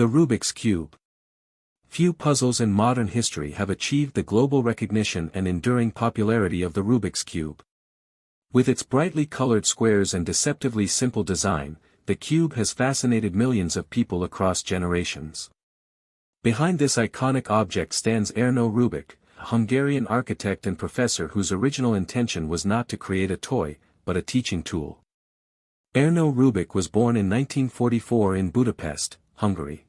The Rubik's Cube. Few puzzles in modern history have achieved the global recognition and enduring popularity of the Rubik's Cube. With its brightly colored squares and deceptively simple design, the cube has fascinated millions of people across generations. Behind this iconic object stands Erno Rubik, a Hungarian architect and professor whose original intention was not to create a toy, but a teaching tool. Erno Rubik was born in 1944 in Budapest, Hungary.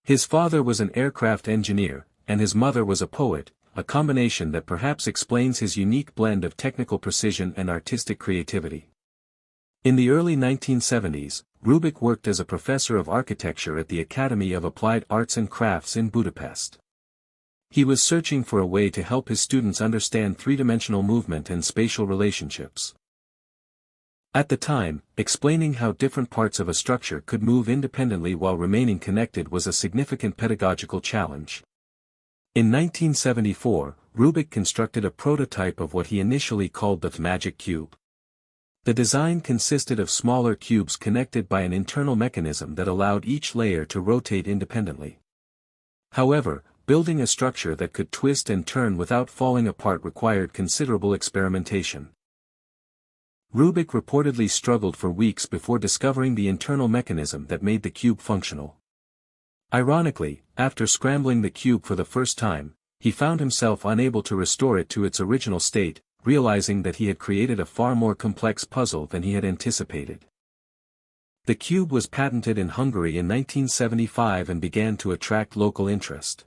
His father was an aircraft engineer, and his mother was a poet, a combination that perhaps explains his unique blend of technical precision and artistic creativity. In the early 1970s, Rubik worked as a professor of architecture at the Academy of Applied Arts and Crafts in Budapest. He was searching for a way to help his students understand three-dimensional movement and spatial relationships. At the time, explaining how different parts of a structure could move independently while remaining connected was a significant pedagogical challenge. In 1974, Rubik constructed a prototype of what he initially called the magic cube. The design consisted of smaller cubes connected by an internal mechanism that allowed each layer to rotate independently. However, building a structure that could twist and turn without falling apart required considerable experimentation. Rubik reportedly struggled for weeks before discovering the internal mechanism that made the cube functional. Ironically, after scrambling the cube for the first time, he found himself unable to restore it to its original state, realizing that he had created a far more complex puzzle than he had anticipated. The cube was patented in Hungary in 1975 and began to attract local interest.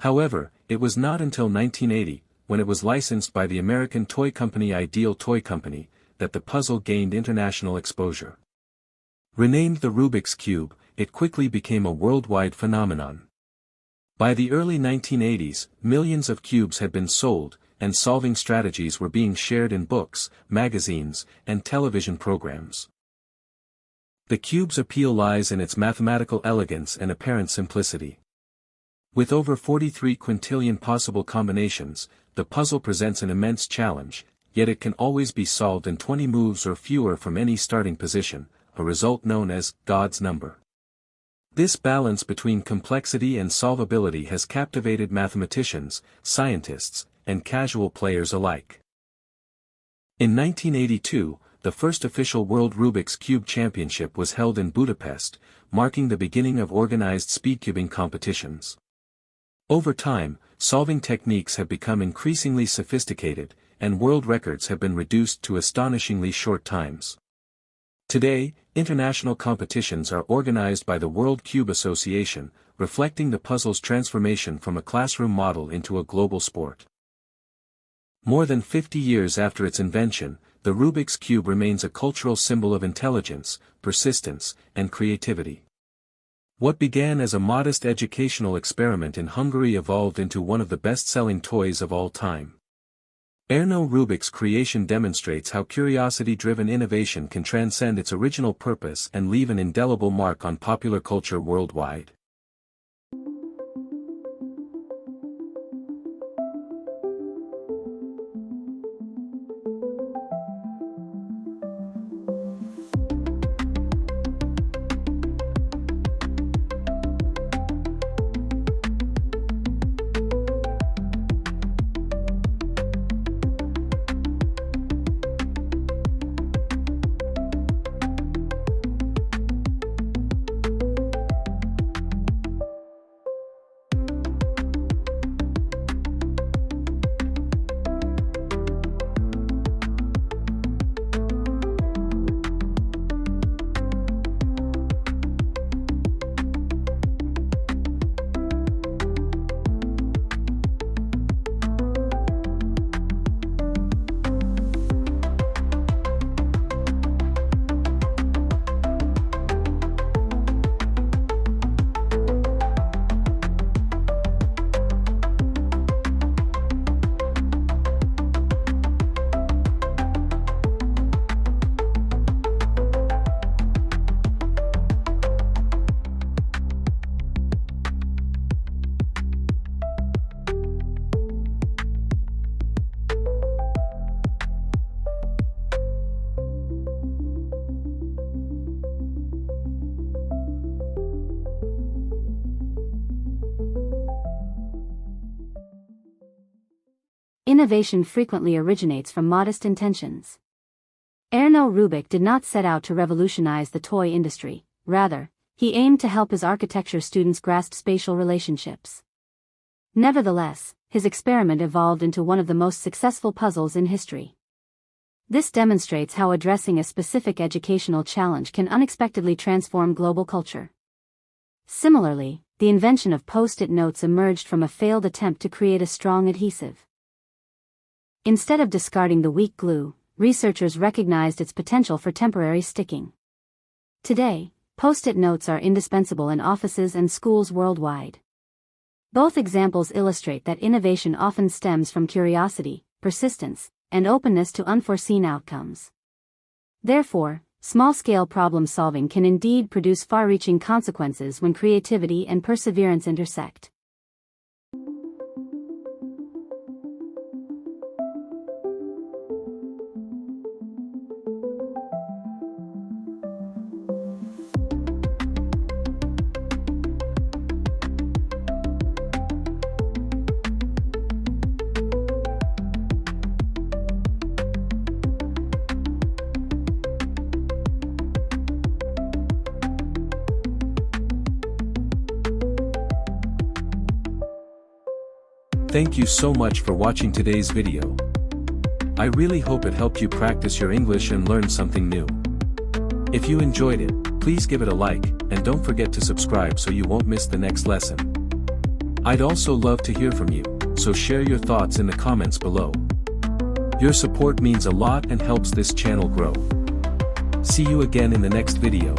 However, it was not until 1980, when it was licensed by the American toy company Ideal Toy Company, that the puzzle gained international exposure. Renamed the Rubik's Cube, it quickly became a worldwide phenomenon. By the early 1980s, millions of cubes had been sold, and solving strategies were being shared in books, magazines, and television programs. The cube's appeal lies in its mathematical elegance and apparent simplicity. With over 43 quintillion possible combinations, the puzzle presents an immense challenge, yet it can always be solved in 20 moves or fewer from any starting position, a result known as God's number. This balance between complexity and solvability has captivated mathematicians, scientists, and casual players alike. In 1982, the first official World Rubik's Cube Championship was held in Budapest, marking the beginning of organized speedcubing competitions. Over time, solving techniques have become increasingly sophisticated, and world records have been reduced to astonishingly short times. Today, international competitions are organized by the World Cube Association, reflecting the puzzle's transformation from a classroom model into a global sport. More than 50 years after its invention, the Rubik's Cube remains a cultural symbol of intelligence, persistence, and creativity. What began as a modest educational experiment in Hungary evolved into one of the best-selling toys of all time. Erno Rubik's creation demonstrates how curiosity-driven innovation can transcend its original purpose and leave an indelible mark on popular culture worldwide. innovation frequently originates from modest intentions. Erno Rubik did not set out to revolutionize the toy industry, rather, he aimed to help his architecture students grasp spatial relationships. Nevertheless, his experiment evolved into one of the most successful puzzles in history. This demonstrates how addressing a specific educational challenge can unexpectedly transform global culture. Similarly, the invention of post-it notes emerged from a failed attempt to create a strong adhesive. Instead of discarding the weak glue, researchers recognized its potential for temporary sticking. Today, post-it notes are indispensable in offices and schools worldwide. Both examples illustrate that innovation often stems from curiosity, persistence, and openness to unforeseen outcomes. Therefore, small-scale problem-solving can indeed produce far-reaching consequences when creativity and perseverance intersect. Thank you so much for watching today's video. I really hope it helped you practice your English and learn something new. If you enjoyed it, please give it a like, and don't forget to subscribe so you won't miss the next lesson. I'd also love to hear from you, so share your thoughts in the comments below. Your support means a lot and helps this channel grow. See you again in the next video.